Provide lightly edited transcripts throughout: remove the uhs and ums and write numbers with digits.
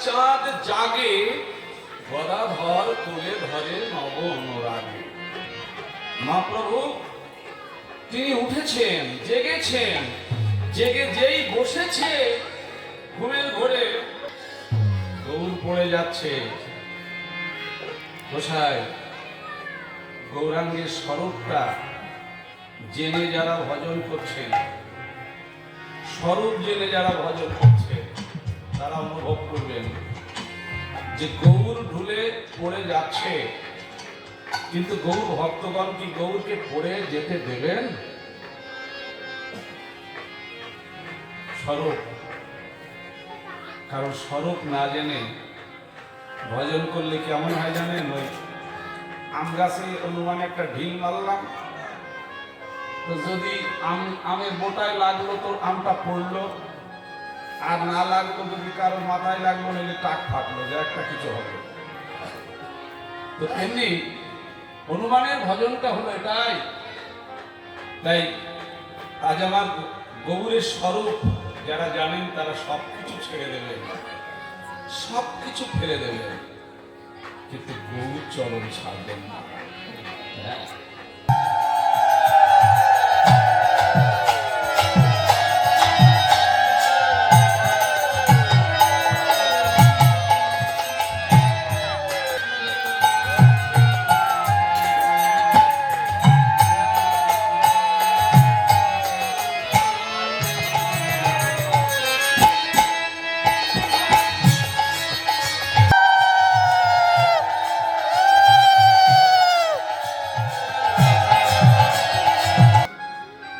চাঁদ জাগে গদাধর তুলে ধরে নব অনুরাগে। মহাপ্রভু তিনি উঠেছেন, জেগেছেন, জেগে যেই বসেছে ঘুমের ঘোরে গৌর পড়ে যাচ্ছে। গোসাই গৌরাঙ্গের স্বরূপটা জেনে যারা ভজন করছেন, স্বরূপ জেনে যারা ভজন করছে তারা অনুভব করবেন যে গৌর ঢুলে পড়ে যাচ্ছে, কিন্তু গৌর ভক্তগণ কি গৌরকে পড়ে যেতে দেবেন? স্বরূপ, কারণ স্বরূপ না জেনে ভজন করলে কেমন হয় জানেন? ওই আম গাছে অনুমানে একটা ঢিল মারলাম, তো যদি আমের বোটায় লাগলো তো আমটা পড়লো, আর না লাগলো যদি কারো মাথায় লাগলো নাহলে টাক ফাটলো, যে একটা কিছু হবে। তো এমনি হনুমানের ভজনটা হলো এটাই। তাই আজ আমার গৌরের স্বরূপ যারা জানেন তারা সবকিছু ছেড়ে দেবেন, সবকিছু ফেলে দেবেন, কিন্তু গৌর চরণ ছাড়বেন না। হ্যাঁ,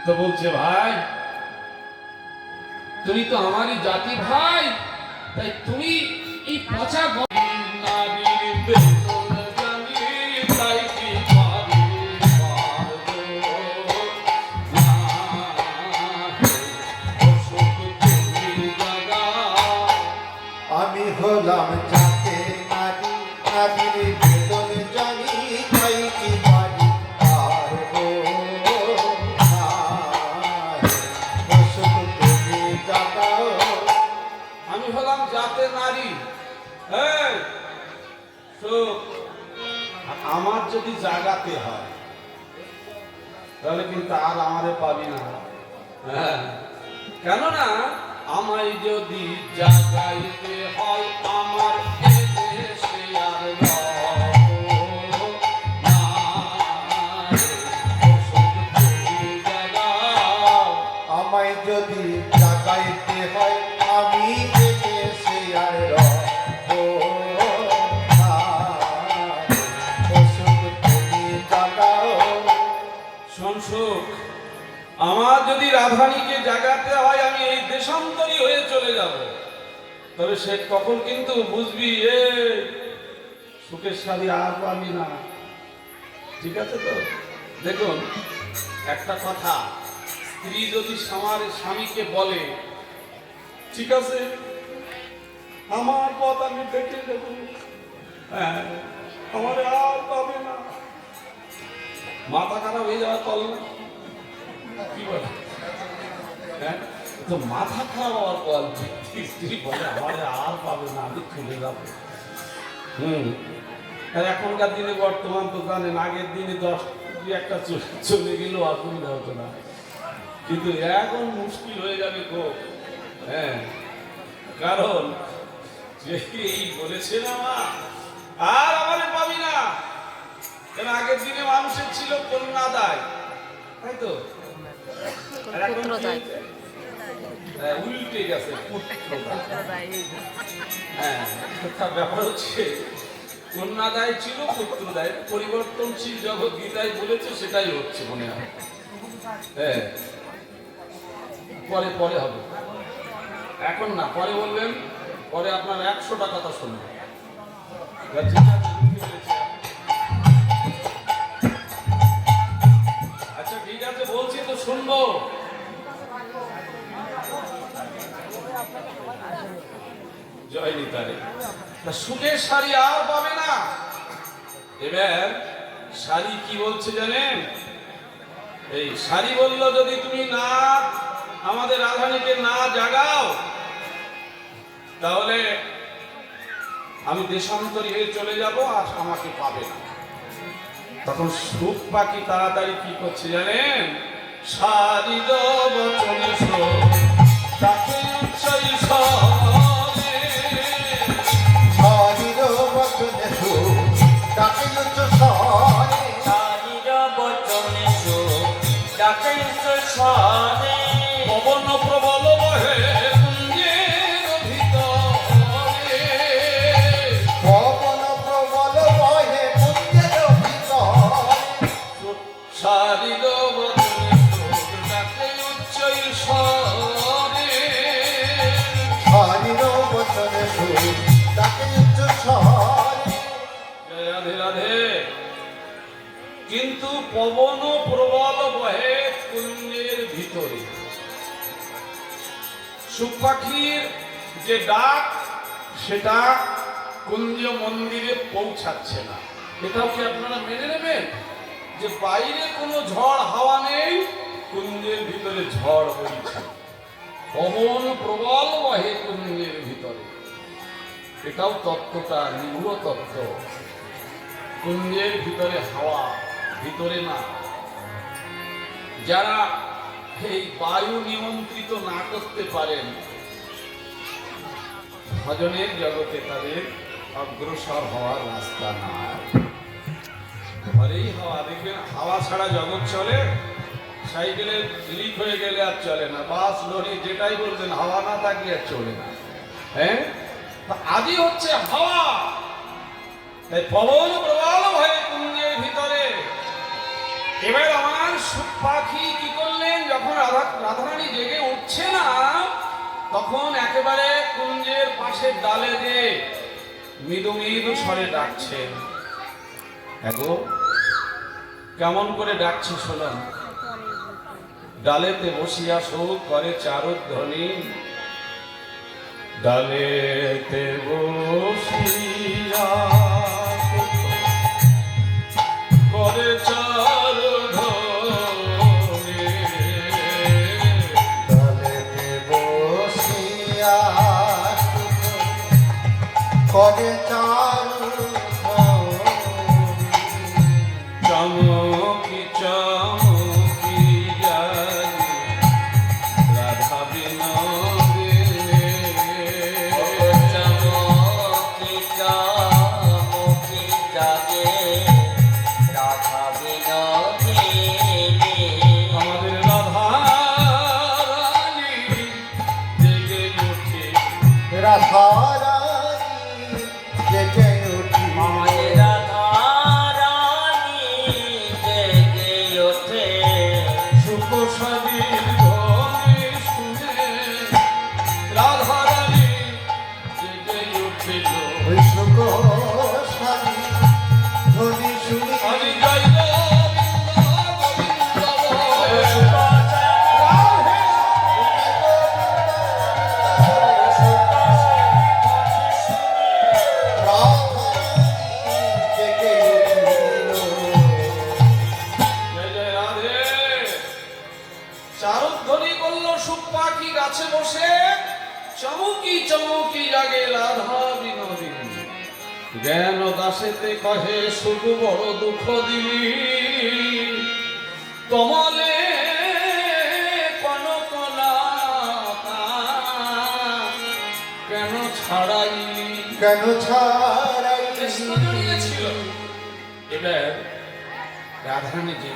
তো বলছে ভাই তুমি তো আমারই জাতি ভাই, তাই তুমি এই পচা আমি হলাম যাতে নারী, নারীর বেদন জানি, তাই কি পারি পারবো না। তুমি জাগাও। আমি হলাম জাতে নারী, আমার যদি জাগাতে হয় তাহলে কিন্তু আর আমারে পাবি না। হ্যাঁ, কেননা আমায় যদি জাগাইতে হয় আমার এদেশে আর আমায় যদি জাগাইতে হয় আমি এদেশে আর সংসুখ, আমার যদি রাধানীকে জাগাতে হয় আমি এই দেশান্তরী হয়ে চলে যাব, তবে সে তখন কিন্তু বুঝবি এ সুখের শাড়ি আর পাবি না। ঠিক আছে তো? দেখুন একটা কথা, স্ত্রী যদি স্বামীকে বলে ঠিক আছে আমার পথ আমি দেখে দেব, হ্যাঁ আমার আর পাবে না, মাথা খারাপ হয়ে যাওয়া চল না, কি বলে? হ্যাঁ, তো মাথা খারাপ হওয়ার পর স্ত্রী বলে আমার আর পাবে না, আমি চলে যাবো। আর এখনকার দিনে বর্তমান তো জানেন, আগের দিনে 10-একটা চলে গেলেও অসুবিধা হতো না, কিন্তু এখন মুশকিল হয়ে যাবে খুব। হ্যাঁ, কারণ যে এই বলেছে না মা আর আমারে পাবি না, কেন আগের দিনে মানুষের ছিল কন্যাদায়, তাই তো? উল্টে গেছে পুত্রদায়। হ্যাঁ, ব্যাপার হচ্ছে কন্যাদায় ছিল, পুত্রদায় পরিবর্তনশীল জগৎ গীতায় বলেছে, সেটাই হচ্ছে মনে হয়। হ্যাঁ, পরে পরে হবে, এখন না, পরে বলবেন, পরে আপনার 100টা কথা শুনবেন। আচ্ছা ঠিক আছে বলছি তো, শুনবো। জয় নিতারে। সুখের শাড়ি আর পাবে না। এবার শাড়ি কি বলছে জানেন? এই শাড়ি বলল যদি তুমি না আমাদের রাধানীকে না জাগাও তাহলে আমি দেশান্তরী হয়ে চলে যাব, আর আমাকে পাবে না। তখন সুখ পাখি তাড়াতাড়ি কি করছে জানেন? সারিদ বচনে তাকে উচ্চই স্বরে, হরির বচনে ডাকে উচ্চ স্বরে, হরির বচনে ডাকে উচ্চ স্বরে, পবন প্রবল বহে কুঞ্জের ভিতরে, পবন প্রবল বহে পুঞ্জের ভিতরে, সারিদ বচনে তাকে উচ্চই স্বরে। হরির বচনে ডাকে উচ্চ স্বরে। রাধে রাধে। কিন্তু পবন প্রবল বহে কুঞ্জের ভিতরে, সুখ পাখির যে ডাক সেটা কুঞ্জ মন্দিরে পৌঁছাচ্ছে না। এটাও কি আপনারা মেনে নেবেন যে বাইরে কোনো ঝড় হাওয়া নেই, কুঞ্জের ভিতরে ঝড় বইছে, পবন প্রবল বহে কুঞ্জের ভিতরে? এটাও তত্ত্বটা নিগূঢ় তত্ত্ব। কুঞ্জের ভিতরে হাওয়া, ভিতরে না। যারা এই বায়ু নিয়ন্ত্রিত না করতে পারেন, ভজনের জগতে তাদের অগ্রসর হওয়ার রাস্তা নাই। ঘরেই হাওয়া, দেখবেন হাওয়া ছাড়া জগৎ চলে। সাইকেলে লিক হয়ে গেলে আর চলে না, বাস লরি যেটাই বলবেন, হাওয়া না থাকলে আর চলে না। হ্যাঁ, আদি হচ্ছে হাওয়া। তাই পবন প্রবল ভয়ে কুঞ্জের ভিতরে। এবার আমার সুখ পাখি কি করলেন? যখন রাধারানী জেগে উঠছে না, তখন একেবারে কুঞ্জের পাশের ডালে দিয়ে মৃদু মৃদু স্বরে ডাকছেন। এগো, কেমন করে ডাকছে শোনান। ডালেতে বসিয়া সুখ করে চারুধ্বনি, ডালেতে বসিয়া করে চারুধ্বনি, ডালেতে বসিয়া করে চমকি চমকি যায় রাধা বিনোদিনী। চমকি চমকি জাগে রাধা বিনোদিনী। আমাদের রাধা রানী জেগে উঠে, রাধারানী জেগে উঠি, আমাদের রাধা রানী জেগে ওঠে। সুখ সাদির ধ্বনি শুনে রাধা রানী জেগে উঠিল। ওই সুখ সারি ধ্বনি শুনি, হরি জয় গোবিন্দ গোবিন্দ বলে রাধে। রাধারানী জেগে উঠিল। জয় জয় রাধে। চারুধ্বনি করল সুখ পাখি গাছে বসে, চমকি চমকি জাগে রাধা বিনোদিনী। জ্ঞান দাসেতে কহে সুখ বড় দুঃখ দিলি, কমলে কনকলতা কেন ছাড়াইলি? কেন ছাড়াই কৃষ্ণ জড়িয়েছিল। এবার রাধারানী যে